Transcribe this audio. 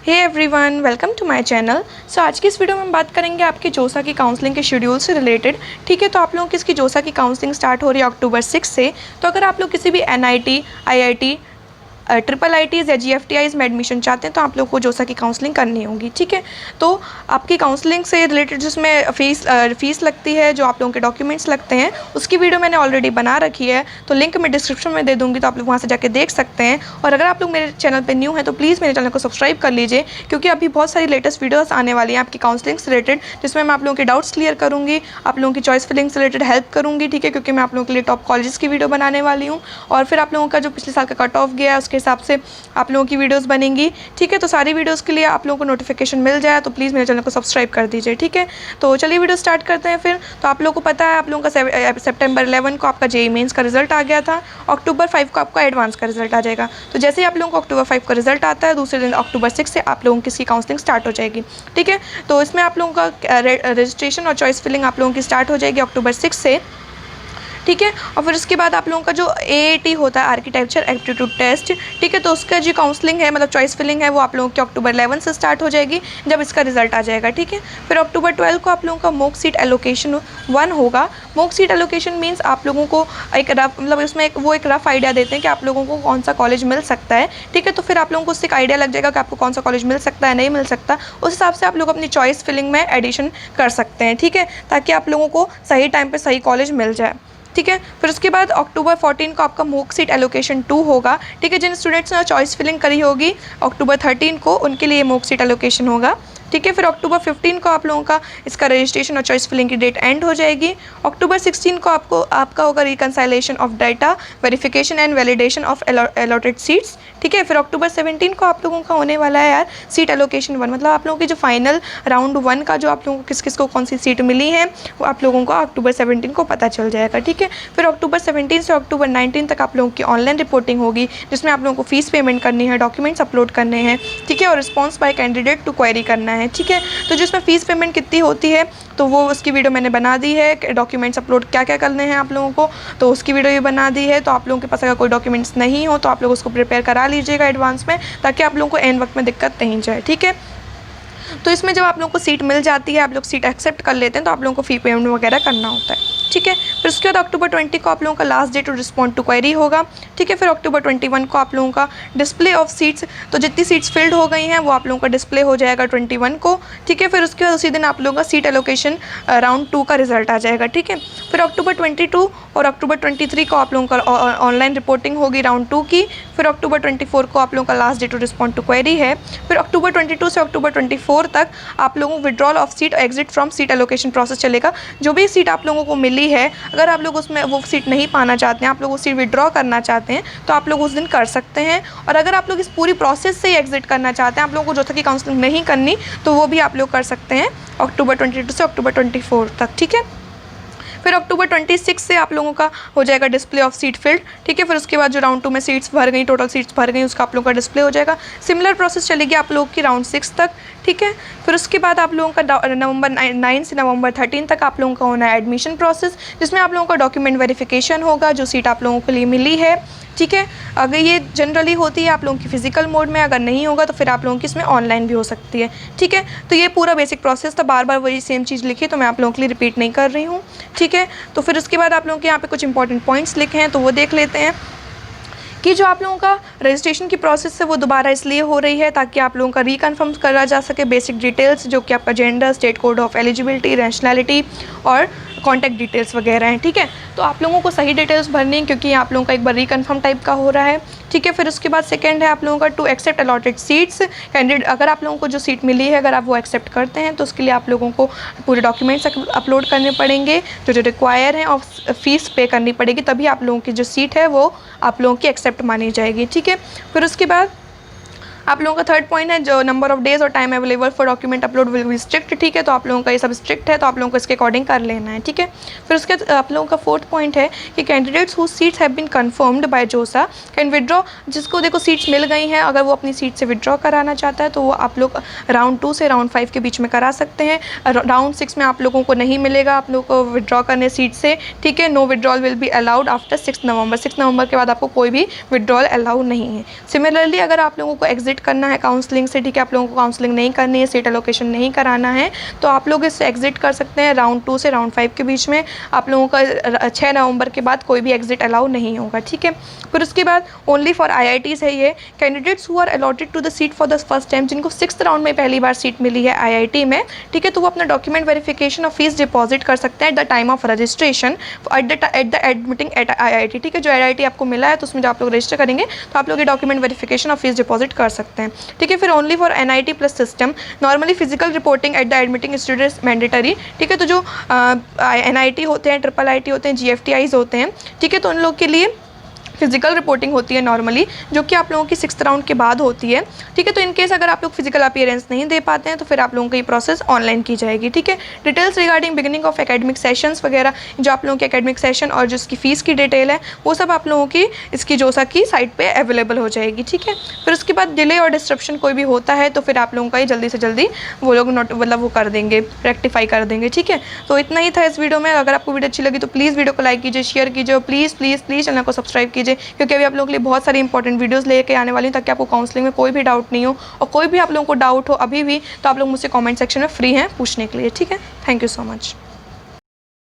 Hey everyone, welcome to my channel. So आज की इस वीडियो में हम बात करेंगे आपके जोसा की काउंसलिंग के शेड्यूल से रिलेटेड। ठीक है, तो आप लोगों की इसकी जोसा की काउंसलिंग स्टार्ट हो रही है अक्टूबर 6 से। तो अगर आप लोग किसी भी NIT, IIT, IITs या GFTIs में एडमिशन चाहते हैं तो आप लोग को जोसा की काउंसलिंग करनी होगी। ठीक है, तो आपकी काउंसलिंग से रिलेटेड जिसमें फ़ीस लगती है, जो आप लोगों के डॉक्यूमेंट्स लगते हैं, उसकी वीडियो मैंने ऑलरेडी बना रखी है, तो लिंक मैं डिस्क्रिप्शन में दे दूँगी, तो आप लोग वहाँ से जाके देख सकते हैं। और अगर आप लोग मेरे चैनल पर न्यू हैं तो प्लीज़ मेरे चैनल को सब्सक्राइब कर लीजिए, क्योंकि अभी बहुत सारी लेटेस्ट वीडियोस आने वाली हैं आपकी काउंसलिंग से रिलेटेड, जिसमें मैं आप लोगों के डाउट्स क्लियर करूँगी, आप लोगों की चॉइस फिलिंग से रिलेटेड हेल्प करूँगी। ठीक है, क्योंकि मैं आप लोगों के लिए टॉप कॉलेजेस की वीडियो बनाने वाली हूँ, और फिर आप लोगों का जो पिछले साल का कट ऑफ गया है उसके हिसाब से आप लोगों की वीडियोस बनेंगी। ठीक है, तो सारी वीडियोस के लिए आप लोगों को नोटिफिकेशन मिल जाए तो प्लीज़ मेरे चैनल को सब्सक्राइब कर दीजिए। ठीक है, तो चलिए वीडियो स्टार्ट करते हैं फिर। तो आप लोगों को पता है, आप लोगों का सितंबर 11 को आपका JEE मेंस का रिजल्ट आ गया था, अक्टूबर 5 को आपका एडवांस का रिजल्ट आ जाएगा। तो जैसे ही आप लोगों को अक्टूबर 5 का रिजल्ट आता है, दूसरे दिन अक्टूबर 6 से आप लोगों की इसकी काउंसलिंग स्टार्ट हो जाएगी। ठीक है, तो इसमें आप लोगों का रजिस्ट्रेशन और चॉइस फिलिंग आप लोगों की स्टार्ट हो जाएगी अक्टूबर 6 से। ठीक है, और फिर उसके बाद आप लोगों का जो AAT होता है, आर्किटेक्चर एप्टीट्यूड टेस्ट, ठीक है, तो उसका जो काउंसलिंग है, मतलब चॉइस फिलिंग है, वो आप लोगों की अक्टूबर 11 से स्टार्ट हो जाएगी, जब इसका रिजल्ट आ जाएगा। ठीक है, फिर अक्टूबर 12 को आप लोगों का मॉक सीट एलोकेशन 1 होगा। मॉक सीट एलोकेशन मीन्स आप लोगों को एक रफ, मतलब इसमें एक रफ आइडिया देते हैं कि आप लोगों को कौन सा कॉलेज मिल सकता है। ठीक है, तो फिर आप लोगों को उससे एक आइडिया लग जाएगा कि आपको कौन सा कॉलेज मिल सकता है, नहीं मिल सकता। उस हिसाब से आप लोग अपनी चॉइस फिलिंग में एडिशन कर सकते हैं। ठीक है, ताकि आप लोगों को सही टाइम पर सही कॉलेज मिल जाए। ठीक है, फिर उसके बाद अक्टूबर 14 को आपका मॉक सीट एलोकेशन 2 होगा। ठीक है, जिन स्टूडेंट्स ने चॉइस फिलिंग करी होगी अक्टूबर 13 को, उनके लिए मॉक सीट एलोकेशन होगा। ठीक है, फिर अक्टूबर 15 को आप लोगों का इसका रजिस्ट्रेशन और चॉइस फिलिंग की डेट एंड हो जाएगी। अक्टूबर 16 को आपका होगा reconciliation of data, verification and validation of allotted seats. ठीक है, फिर अक्टूबर 17 को आप लोगों का होने वाला है यार सीट एलोकेशन 1, मतलब आप लोगों की जो फाइनल राउंड 1 का जो आप लोगों को किस किस को कौन सी सीट मिली है, वो आप लोगों को अक्टूबर 17 को पता चल जाएगा। ठीक है, फिर अक्टूबर 17 से अक्टूबर 19 तक आप लोगों की ऑनलाइन रिपोर्टिंग होगी, जिसमें आप लोगों को फीस पेमेंट करनी है, डॉक्यूमेंट्स अपलोड करने हैं। ठीक है, और response by candidate to query करना है। ठीक है, तो जिसमें फ़ीस पेमेंट कितनी होती है तो वो उसकी वीडियो मैंने बना दी है, डॉक्यूमेंट्स अपलोड क्या क्या करने हैं आप लोगों को, तो उसकी वीडियो भी बना दी है। तो आप लोगों के पास अगर कोई डॉक्यूमेंट्स नहीं हो तो आप लोग उसको प्रिपेयर करा लीजिएगा एडवांस में, ताकि आप लोगों को एंड वक्त में दिक्कत नहीं जाए। ठीक है, तो इसमें जब आप लोगों को सीट मिल जाती है, आप लोग सीट एक्सेप्ट कर लेते हैं, तो आप लोगों को फ़ी पेमेंट वगैरह करना होता है। ठीक है, फिर उसके बाद अक्टूबर 20 को आप लोगों का last date to respond to query होगा। ठीक है, फिर अक्टूबर 21 को आप लोगों का डिस्प्ले ऑफ सीट्स, तो जितनी सीट्स फिल्ड हो गई हैं वो आप लोगों का डिस्प्ले हो जाएगा 21 को। ठीक है, फिर उसके बाद उसी दिन आप लोगों का सीट एलोकेशन राउंड 2 का रिजल्ट आ जाएगा। ठीक है, फिर अक्टूबर 22 और अक्टूबर 23 को आप लोगों का ऑनलाइन रिपोर्टिंग होगी राउंड 2 की। फिर अक्टूबर 24 को आप लोगों का last date to respond to query है। फिर अक्टूबर 22 से अक्टूबर 24 तक आप लोगों को withdrawal of seat, exit from seat allocation process चलेगा। जो भी सीट आप लोगों को मिली है, अगर आप लोग उसमें वो सीट नहीं पाना चाहते हैं, आप लोग वो सीट विड्रॉ करना चाहते हैं, तो आप लोग उस दिन कर सकते हैं। और अगर आप लोग इस पूरी प्रोसेस से ही एग्जिट करना चाहते हैं, आप लोगों को जोसा की काउंसलिंग नहीं करनी, तो वो भी आप लोग कर सकते हैं अक्टूबर 22 से अक्टूबर 24 तक। ठीक है, फिर अक्टूबर 26 से आप लोगों का हो जाएगा डिस्प्ले ऑफ सीट फील्ड। ठीक है, फिर उसके बाद जो राउंड 2 में सीट्स भर गई, टोटल सीट्स भर गई, उसका आप लोगों का डिस्प्ले हो जाएगा। सिमिलर प्रोसेस चलेगी आप लोगों की राउंड 6 तक। ठीक है, फिर उसके बाद आप लोगों का नवंबर 9 से नवंबर 13 तक आप लोगों का होना है एडमिशन प्रोसेस, जिसमें आप लोगों का डॉक्यूमेंट वेरिफिकेशन होगा, जो सीट आप लोगों के लिए मिली है। ठीक है, अगर ये जनरली होती है आप लोगों की फ़िज़िकल मोड में, अगर नहीं होगा तो फिर आप लोगों की इसमें ऑनलाइन भी हो सकती है। ठीक है, तो ये पूरा बेसिक प्रोसेस था, बार बार वही सेम चीज़ लिखी, तो मैं आप लोगों के लिए रिपीट नहीं कर रही हूँ। ठीक है, तो फिर उसके बाद आप लोगों के यहाँ पे कुछ इंपॉर्टेंट पॉइंट्स लिखे हैं, तो वो देख लेते हैं कि जो आप लोगों का रजिस्ट्रेशन की प्रोसेस है वो दोबारा इसलिए हो रही है ताकि आप लोगों का रिकन्फर्म करा जा सके बेसिक डिटेल्स, जो कि आपका gender, state code of eligibility, nationality और कॉन्टैक्ट डिटेल्स वगैरह हैं। ठीक है, तो आप लोगों को सही डिटेल्स भरनी है, क्योंकि आप लोगों का एक बार रिकन्फर्म टाइप का हो रहा है। ठीक है, फिर उसके बाद सेकंड है आप लोगों का to accept allotted seats candidate, अगर आप लोगों को जो सीट मिली है अगर आप वो एक्सेप्ट करते हैं तो उसके लिए आप लोगों को पूरे डॉक्यूमेंट्स अपलोड करने पड़ेंगे जो रिक्वायर हैं, और फीस पे करनी पड़ेगी, तभी आप लोगों की जो सीट है वो आप लोगों की एक्सेप्ट मानी जाएगी। ठीक है, फिर उसके बाद आप लोगों का थर्ड पॉइंट है जो नंबर ऑफ डेज और time available for document upload will be strict. ठीक है, तो आप लोगों का ये सब स्ट्रिक्ट है, तो आप लोगों को इसके अकॉर्डिंग कर लेना है। ठीक है, फिर उसके आप लोगों का फोर्थ पॉइंट है कि candidates who seats have been confirmed by JoSAA can withdraw, जिसको देखो सीट्स मिल गई हैं, अगर वो अपनी सीट से विड्रॉ कराना चाहता है तो वो आप लोग राउंड 2 से राउंड 5 के बीच में करा सकते हैं। राउंड 6 में आप लोगों को नहीं मिलेगा आप लोगों को विड्रॉ करने सीट से। ठीक है, no withdrawal will be allowed after 6 November. 6 नवंबर के बाद आपको कोई भी विड्रॉल अलाउ नहीं है। सिमिलरली अगर आप लोगों को एग्जिट एग्जिट करना है काउंसलिंग से, ठीक है, आप लोगों को काउंसलिंग नहीं करनी है, सीट एलोकेशन नहीं कराना है, तो आप लोग इससे एग्जिट कर सकते हैं। राउंड 2 से राउंड 5 के बीच में आप लोगों का 6 नवंबर के बाद कोई भी एग्जिट अलाउ नहीं होगा, ठीक है। फिर उसके बाद ओनली फॉर IITs है ये। Candidates who are allotted to the seat for the first time, जिनको 6th राउंड में पहली बार सीट मिली है IIT में, ठीक है, तो वो अपना डॉक्यूमेंट वेरिफिकेशन और फीस डिपॉजिट कर सकते हैं at the time of registration at the admitting at IIT, ठीक है। जो IIT आपको मिला है तो उसमें जो आप लोग रजिस्टर करेंगे तो आप लोग ये डॉक्यूमेंट वेरिफिकेशन और फीस डिपॉजिट कर सकते हैं, ठीक है। फिर only for NIT plus system, normally physical reporting at the admitting students mandatory, ठीक है। तो जो NIT होते हैं, IIIT होते हैं, GFTIs होते हैं, ठीक है, तो उन लोग के लिए फिजिकल रिपोर्टिंग होती है नॉर्मली, जो कि आप लोगों की 6th राउंड के बाद होती है, ठीक है। तो इन केस अगर आप लोग फिजिकल अपीयरेंस नहीं दे पाते हैं तो फिर आप लोगों की प्रोसेस ऑनलाइन की जाएगी, ठीक है। Details regarding beginning of academic sessions वगैरह, जो आप लोगों के एकेडमिक सेशन और जो इसकी फ़ीस की डिटेल है वो सब आप लोगों की इसकी जोसा की साइट पर अवेलेबल हो जाएगी, ठीक है। फिर उसके बाद डिले और डिस्ट्रप्शन कोई भी होता है तो फिर आप लोगों का ये जल्दी से जल्दी वो लोग मतलब वो कर देंगे, रेक्टिफाई कर देंगे, ठीक है। तो इतना ही था इस वीडियो में। अगर आपको वीडियो अच्छी लगी तो प्लीज़ वीडियो को लाइक कीजिए, शेयर कीजिए और प्लीज़ प्लीज़ प्लीज़ चैनल को सब्सक्राइब कीजिए, क्योंकि अभी आप लोगों के लिए बहुत सारी इंपॉर्टेंट वीडियोस लेके आने वाली हूँ, ताकि आपको काउंसलिंग में कोई भी डाउट नहीं हो। और कोई भी आप लोगों को डाउट हो अभी भी तो आप लोग मुझसे कमेंट सेक्शन में फ्री हैं पूछने के लिए, ठीक है। Thank you so much.